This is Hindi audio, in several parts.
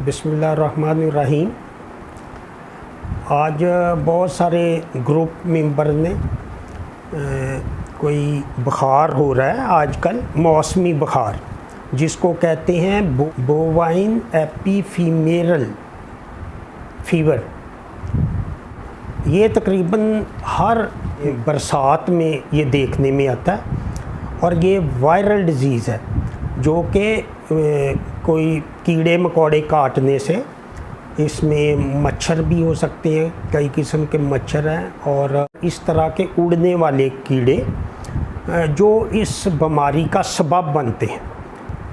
बिस्मिल्लाहिर्रहमानिर्रहीम। आज बहुत सारे ग्रुप मेंबर ने कोई बुखार हो रहा है आजकल, मौसमी बुखार जिसको कहते हैं बोवाइन एपिफीमेरल फीवर। ये तकरीबन हर बरसात में ये देखने में आता है और ये वायरल डिज़ीज़ है जो कि कोई कीड़े मकोड़े काटने से, इसमें मच्छर भी हो सकते हैं, कई किस्म के मच्छर हैं और इस तरह के उड़ने वाले कीड़े जो इस बीमारी का सबब बनते हैं।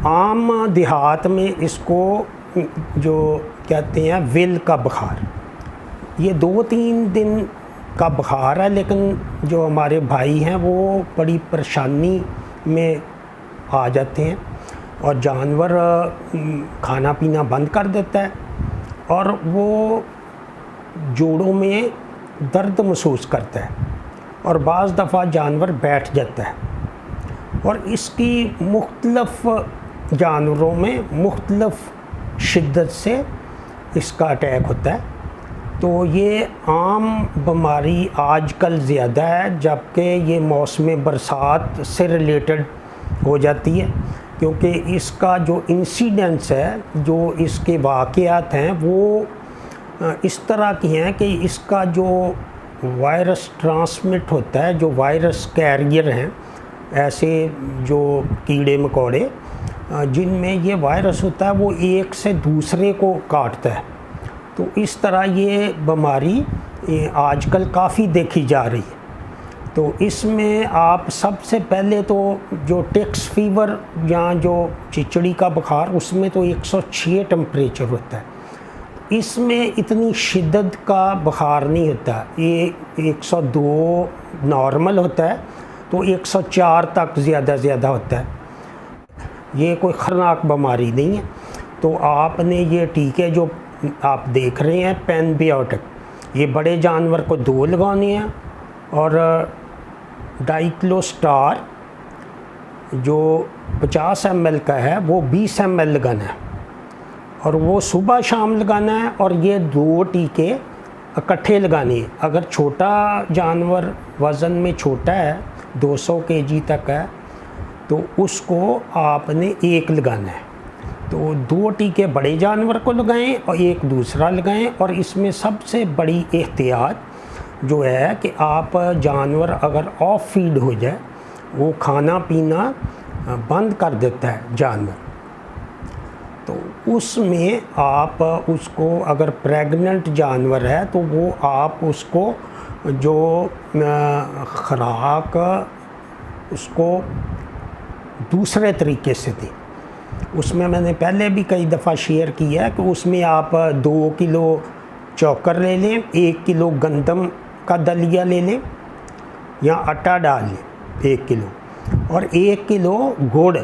आम देहात में इसको जो कहते हैं विल का बुखार, ये 2-3 दिन का बुखार है, लेकिन जो हमारे भाई हैं वो बड़ी परेशानी में आ जाते हैं और जानवर खाना पीना बंद कर देता है और वो जोड़ों में दर्द महसूस करता है और बाज़ दफ़ा जानवर बैठ जाता है और इसकी मुख्तलफ़ जानवरों में मुख्तलफ़ शिद्दत से इसका अटैक होता है। तो ये आम बीमारी आजकल ज़्यादा है, जबकि ये मौसम बरसात से रिलेटेड हो जाती है, क्योंकि इसका जो इंसिडेंस है, जो इसके वाक़यात हैं वो इस तरह की हैं कि इसका जो वायरस ट्रांसमिट होता है, जो वायरस कैरियर हैं, ऐसे जो कीड़े मकोड़े जिनमें ये वायरस होता है, वो एक से दूसरे को काटता है। तो इस तरह ये बीमारी आजकल काफ़ी देखी जा रही है। तो इसमें आप सबसे पहले तो जो टिक्स फीवर या जो चिचड़ी का बुखार, उसमें तो 106 टेम्परेचर होता है। इसमें इतनी शिद्दत का बुखार नहीं होता, ये 102 नॉर्मल होता है, तो 104 तक ज़्यादा होता है। ये कोई ख़तरनाक बीमारी नहीं है। तो आपने ये टीके जो आप देख रहे हैं पेनबियोटिक, ये बड़े जानवर को 2 लगाने हैं और डाइक्लोस्टार जो 50 ml का है वो 20 ml लगाना है और वो सुबह शाम लगाना है और ये 2 टीके इकट्ठे लगाने हैं। अगर छोटा जानवर वज़न में छोटा है, 200 kg तक है, तो उसको आपने 1 लगाना है। तो 2 टीके बड़े जानवर को लगाएं और 1 दूसरा लगाएं। और इसमें सबसे बड़ी एहतियात जो है कि आप जानवर अगर ऑफ फीड हो जाए, वो खाना पीना बंद कर देता है जानवर, तो उसमें आप उसको, अगर प्रेग्नेंट जानवर है तो वो आप उसको जो खुराक उसको दूसरे तरीके से दें। उसमें मैंने पहले भी कई दफ़ा शेयर किया है कि उसमें आप 2 किलो चोकर ले लें, 1 किलो गंदम का दलिया ले लें या आटा डाल लें 1 किलो, और 1 किलो गुड़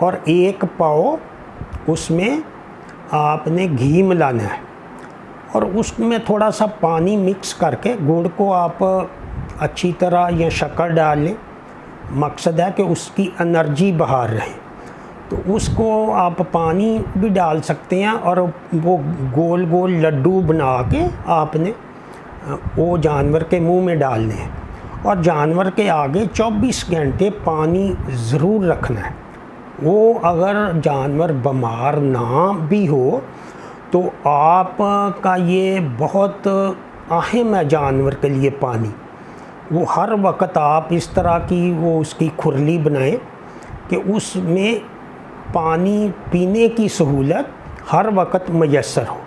और 1 पाव उसमें आपने घी मिलाना है और उसमें थोड़ा सा पानी मिक्स करके गुड़ को आप अच्छी तरह या शक्कर डाल लें। मकसद है कि उसकी एनर्जी बाहर रहे। तो उसको आप पानी भी डाल सकते हैं और वो गोल गोल लड्डू बना के आपने वो जानवर के मुंह में डालने हैं और जानवर के आगे 24 घंटे पानी ज़रूर रखना है। वो अगर जानवर बीमार ना भी हो तो आपका ये बहुत अहम है जानवर के लिए पानी। वो हर वक्त आप इस तरह की वो उसकी खुरली बनाएं कि उसमें पानी पीने की सहूलत हर वक्त मैसर हो।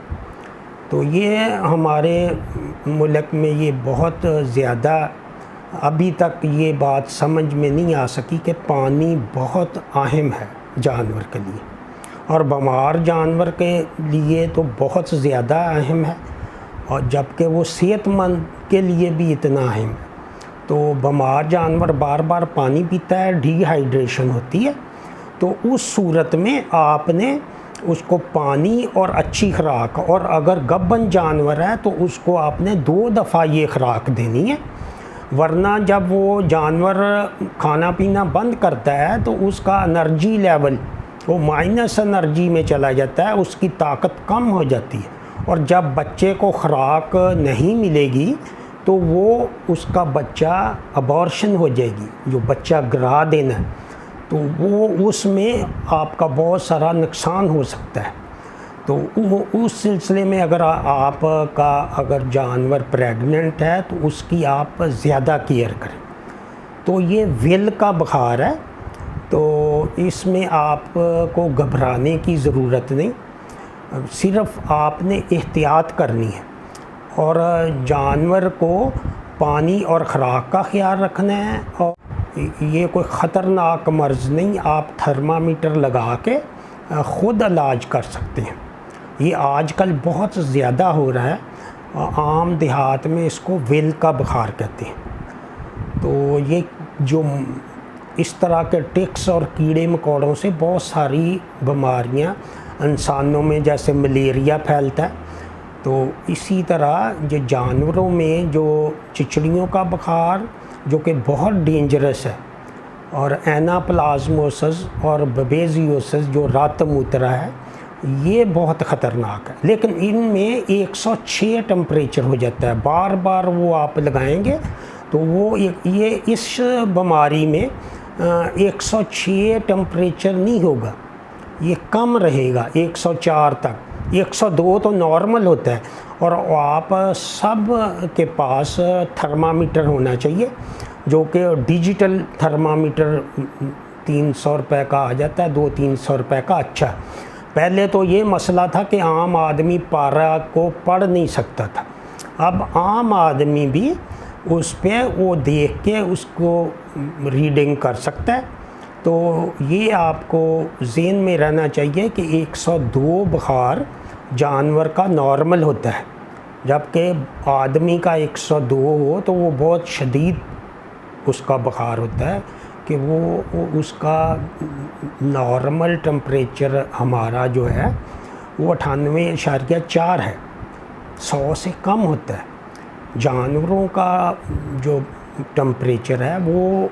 तो ये हमारे मुल्क में ये बहुत ज़्यादा अभी तक ये बात समझ में नहीं आ सकी कि पानी बहुत अहम है जानवर के लिए, और बीमार जानवर के लिए तो बहुत ज़्यादा अहम है, और जबकि वो सेहतमंद के लिए भी इतना अहम है। तो बीमार जानवर बार बार पानी पीता है, डिहाइड्रेशन होती है, तो उस सूरत में आपने उसको पानी और अच्छी खुराक, और अगर गब्बन जानवर है तो उसको आपने 2 दफ़ा ये खुराक देनी है, वरना जब वो जानवर खाना पीना बंद करता है तो उसका एनर्जी लेवल वो माइनस एनर्जी में चला जाता है, उसकी ताकत कम हो जाती है। और जब बच्चे को खुराक नहीं मिलेगी तो वो उसका बच्चा अबॉर्शन हो जाएगी, जो बच्चा गिरा देना है, तो वो उसमें आपका बहुत सारा नुकसान हो सकता है। तो उस सिलसिले में अगर आपका अगर जानवर प्रेग्नेंट है तो उसकी आप ज़्यादा केयर करें। तो ये विल का बुखार है, तो इसमें आपको घबराने की ज़रूरत नहीं, सिर्फ़ आपने एहतियात करनी है और जानवर को पानी और ख़ुराक का ख्याल रखना है। और ये कोई ख़तरनाक मर्ज़ नहीं, आप थर्मामीटर लगा के ख़ुद इलाज कर सकते हैं। ये आजकल बहुत ज़्यादा हो रहा है, आम देहात में इसको विल का बुखार कहते हैं। तो ये जो इस तरह के टिक्स और कीड़े मकोड़ों से बहुत सारी बीमारियां इंसानों में जैसे मलेरिया फैलता है, तो इसी तरह जो जानवरों में जो चिचड़ियों का बुखार जो कि बहुत डेंजरस है, और एनाप्लाज्मोसिस और बबेजियोसिस जो रक्त मूत्रा है, ये बहुत ख़तरनाक है। लेकिन इनमें 106 टेम्परेचर हो जाता है, बार बार वो आप लगाएंगे तो वो ये इस बीमारी में 106 टेम्परेचर नहीं होगा, ये कम रहेगा 104 तक। 102 तो नॉर्मल होता है। और आप सब के पास थर्मामीटर होना चाहिए, जो कि डिजिटल थर्मामीटर 300 रुपये का आ जाता है, 200-300 रुपये का। अच्छा, पहले तो ये मसला था कि आम आदमी पारा को पढ़ नहीं सकता था, अब आम आदमी भी उस पे वो देख के उसको रीडिंग कर सकता है। तो ये आपको ज़हन में रहना चाहिए कि 102 बुखार जानवर का नॉर्मल होता है, जबकि आदमी का 102 हो तो वो बहुत शदीद उसका बुखार होता है कि वो उसका नॉर्मल टेम्परेचर हमारा जो है वो 98.4 है, 100 से कम होता है। जानवरों का जो टेम्परेचर है वो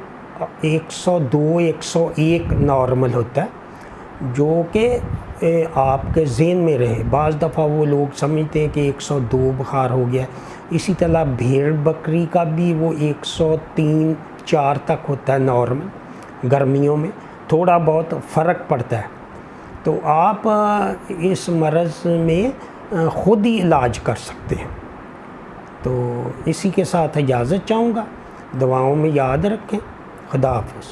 102-101 नॉर्मल होता है, जो कि आपके ज़हन में रहे। बाज़ दफ़ा वो लोग समझते हैं कि 102 बुखार हो गया। इसी तरह भेड़ बकरी का भी वो 103-104 तक होता है नॉर्मल, गर्मियों में थोड़ा बहुत फ़र्क पड़ता है। तो आप इस मर्ज़ में ख़ुद ही इलाज कर सकते हैं। तो इसी के साथ इजाज़त चाहूँगा, दुआओं में याद रखें। खुदा हाफ़िज़।